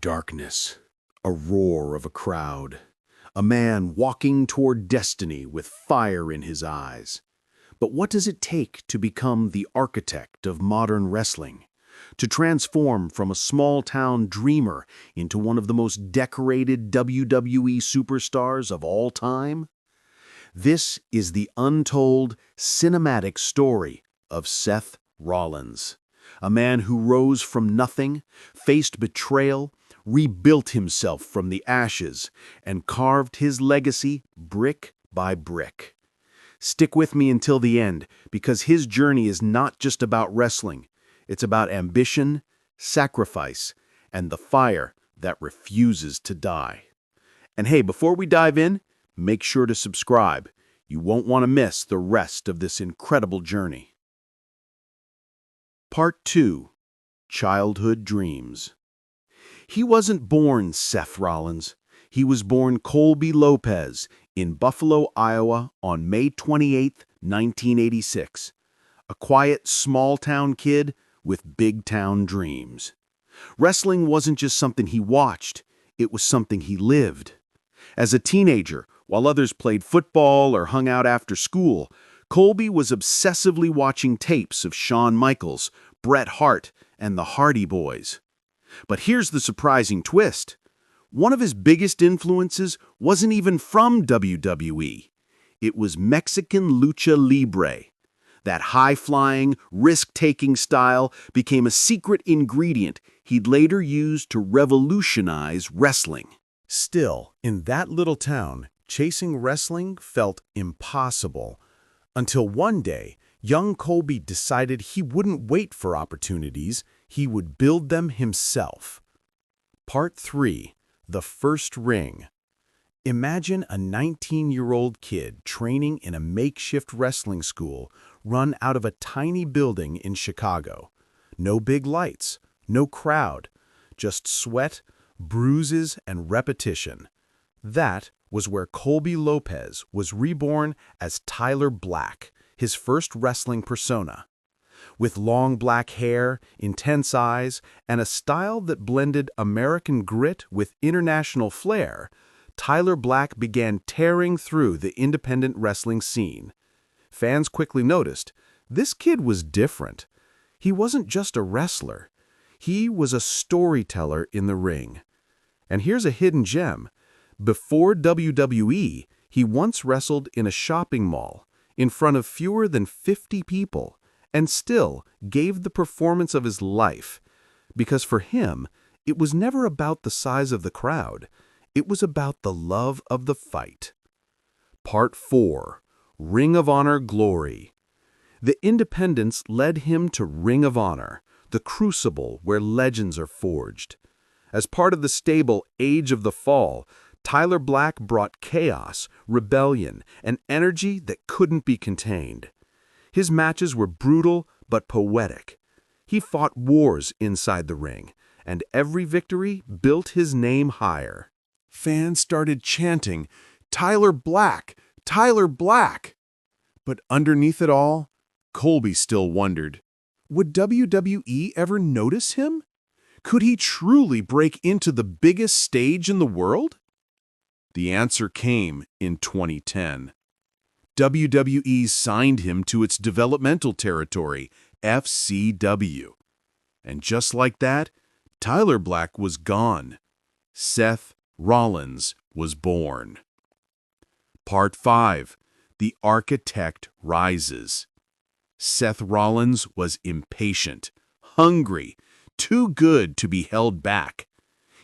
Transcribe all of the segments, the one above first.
Darkness, a roar of a crowd, a man walking toward destiny with fire in his eyes. But what does it take to become the architect of modern wrestling? To transform from a small-town dreamer into one of the most decorated WWE superstars of all time? This is the untold, cinematic story of Seth Rollins, a man who rose from nothing, faced betrayal, rebuilt himself from the ashes, and carved his legacy brick by brick. Stick with me until the end, because his journey is not just about wrestling. It's about ambition, sacrifice, and the fire that refuses to die. And hey, before we dive in, make sure to subscribe. You won't want to miss the rest of this incredible journey. Part 2. Childhood Dreams. He wasn't born Seth Rollins. He was born Colby Lopez in Buffalo, Iowa on May 28, 1986. A quiet, small-town kid with big-town dreams. Wrestling wasn't just something he watched, it was something he lived. As a teenager, while others played football or hung out after school, Colby was obsessively watching tapes of Shawn Michaels, Bret Hart, and the Hardy Boys. But here's the surprising twist. One of his biggest influences wasn't even from WWE. It was Mexican lucha libre. That high-flying, risk-taking style became a secret ingredient he'd later use to revolutionize wrestling. Still, in that little town, chasing wrestling felt impossible. Until one day, young Colby decided he wouldn't wait for opportunities, he would build them himself. Part 3. The First Ring. Imagine a 19-year-old kid training in a makeshift wrestling school run out of a tiny building in Chicago. No big lights, no crowd, just sweat, bruises, and repetition. That was where Colby Lopez was reborn as Tyler Black, his first wrestling persona. With long black hair, intense eyes, and a style that blended American grit with international flair, Tyler Black began tearing through the independent wrestling scene. Fans quickly noticed, this kid was different. He wasn't just a wrestler. He was a storyteller in the ring. And here's a hidden gem. Before WWE, he once wrestled in a shopping mall in front of fewer than 50 people, and still gave the performance of his life. Because for him, it was never about the size of the crowd. It was about the love of the fight. Part 4. Ring of Honor Glory. The independents led him to Ring of Honor, the crucible where legends are forged. As part of the stable Age of the Fall, Tyler Black brought chaos, rebellion, and energy that couldn't be contained. His matches were brutal but poetic. He fought wars inside the ring, and every victory built his name higher. Fans started chanting, "Tyler Black! Tyler Black!" But underneath it all, Colby still wondered, would WWE ever notice him? Could he truly break into the biggest stage in the world? The answer came in 2010. WWE signed him to its developmental territory, FCW. And just like that, Tyler Black was gone. Seth Rollins was born. Part 5. The Architect Rises. Seth Rollins was impatient, hungry, too good to be held back.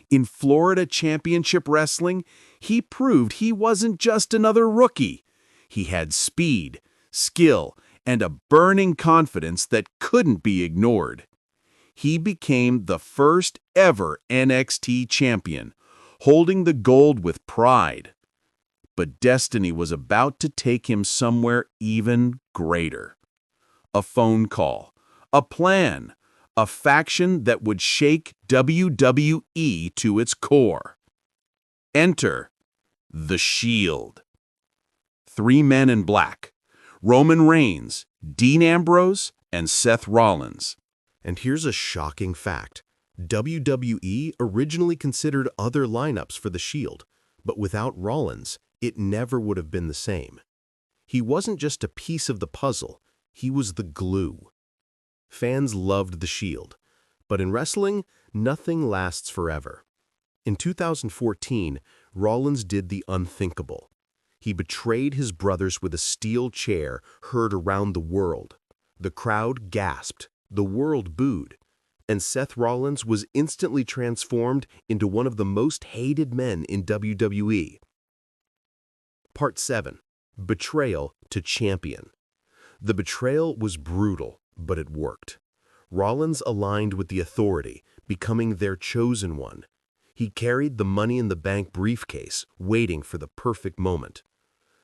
In Florida Championship Wrestling, he proved he wasn't just another rookie. He had speed, skill, and a burning confidence that couldn't be ignored. He became the first ever NXT champion, holding the gold with pride. But destiny was about to take him somewhere even greater. A phone call, a plan, a faction that would shake WWE to its core. Enter The Shield. 3 men in black, Roman Reigns, Dean Ambrose, and Seth Rollins. And here's a shocking fact. WWE originally considered other lineups for the Shield, but without Rollins, it never would have been the same. He wasn't just a piece of the puzzle, he was the glue. Fans loved the Shield, but in wrestling, nothing lasts forever. In 2014, Rollins did the unthinkable. He betrayed his brothers with a steel chair heard around the world. The crowd gasped, the world booed, and Seth Rollins was instantly transformed into one of the most hated men in WWE. Part 7. Betrayal to Champion. The betrayal was brutal, but it worked. Rollins aligned with the authority, becoming their chosen one. He carried the Money in the Bank briefcase, waiting for the perfect moment.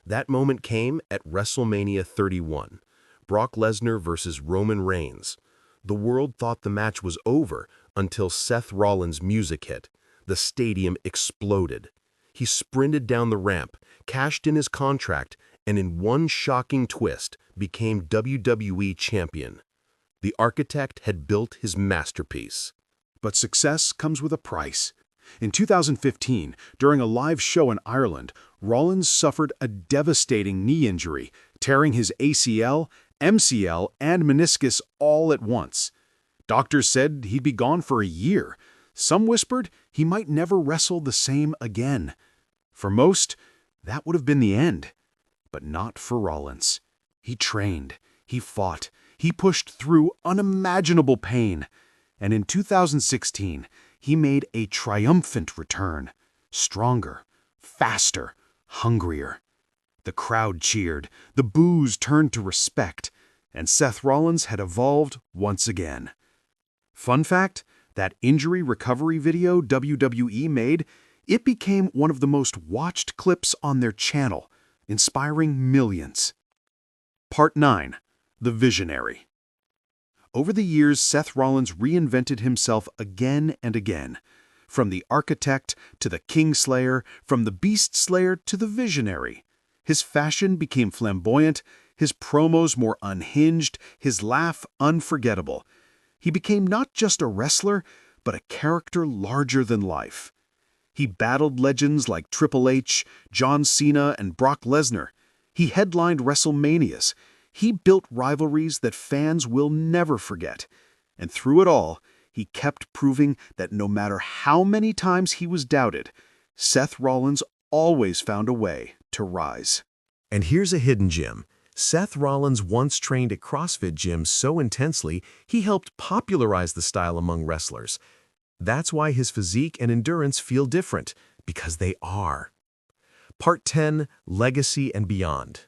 That moment came at WrestleMania 31, Brock Lesnar versus Roman Reigns. The world thought the match was over until Seth Rollins' music hit. The stadium exploded. He sprinted down the ramp, cashed in his contract, and in one shocking twist, became WWE Champion. The architect had built his masterpiece. But success comes with a price. In 2015, during a live show in Ireland, Rollins suffered a devastating knee injury, tearing his ACL, MCL, and meniscus all at once. Doctors said he'd be gone for a year. Some whispered he might never wrestle the same again. For most, that would have been the end. But not for Rollins. He trained, he fought, he pushed through unimaginable pain. And in 2016, he made a triumphant return. Stronger, faster, hungrier. The crowd cheered, the boos turned to respect, and Seth Rollins had evolved once again. Fun fact, that injury recovery video WWE made, it became one of the most watched clips on their channel, inspiring millions. Part 9. The Visionary. Over the years, Seth Rollins reinvented himself again and again. From the architect to the Kingslayer, from the Beast Slayer to the Visionary. His fashion became flamboyant, his promos more unhinged, his laugh unforgettable. He became not just a wrestler, but a character larger than life. He battled legends like Triple H, John Cena, and Brock Lesnar. He headlined WrestleManias. He built rivalries that fans will never forget. And through it all, he kept proving that no matter how many times he was doubted, Seth Rollins always found a way to rise. And here's a hidden gem. Seth Rollins once trained at CrossFit gyms so intensely, he helped popularize the style among wrestlers. That's why his physique and endurance feel different, because they are. Part 10. Legacy and Beyond.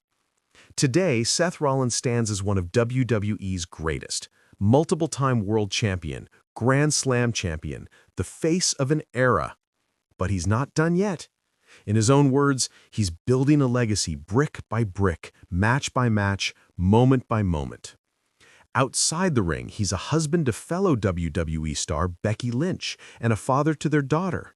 Today, Seth Rollins stands as one of WWE's greatest. Multiple-time world champion, Grand Slam champion, the face of an era. But he's not done yet. In his own words, he's building a legacy brick by brick, match by match, moment by moment. Outside the ring, he's a husband to fellow WWE star Becky Lynch and a father to their daughter.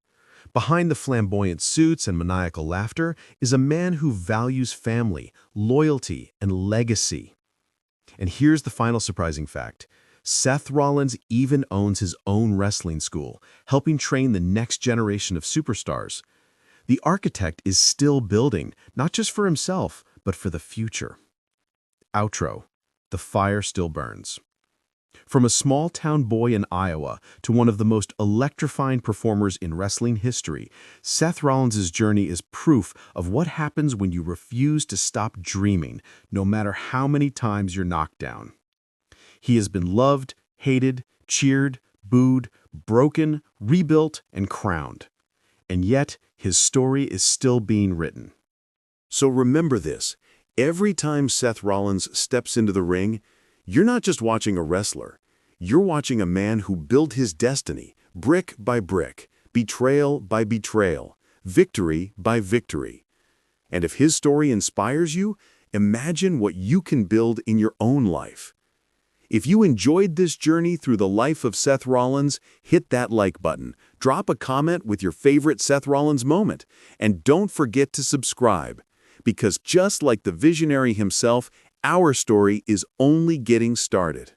Behind the flamboyant suits and maniacal laughter is a man who values family, loyalty, and legacy. And here's the final surprising fact. Seth Rollins even owns his own wrestling school, helping train the next generation of superstars. The architect is still building, not just for himself, but for the future. Outro. The fire still burns. From a small-town boy in Iowa to one of the most electrifying performers in wrestling history, Seth Rollins' journey is proof of what happens when you refuse to stop dreaming, no matter how many times you're knocked down. He has been loved, hated, cheered, booed, broken, rebuilt, and crowned. And yet, his story is still being written. So remember this. Every time Seth Rollins steps into the ring, you're not just watching a wrestler. You're watching a man who built his destiny, brick by brick, betrayal by betrayal, victory by victory. And if his story inspires you, imagine what you can build in your own life. If you enjoyed this journey through the life of Seth Rollins, hit that like button, drop a comment with your favorite Seth Rollins moment, and don't forget to subscribe. Because just like the visionary himself, our story is only getting started.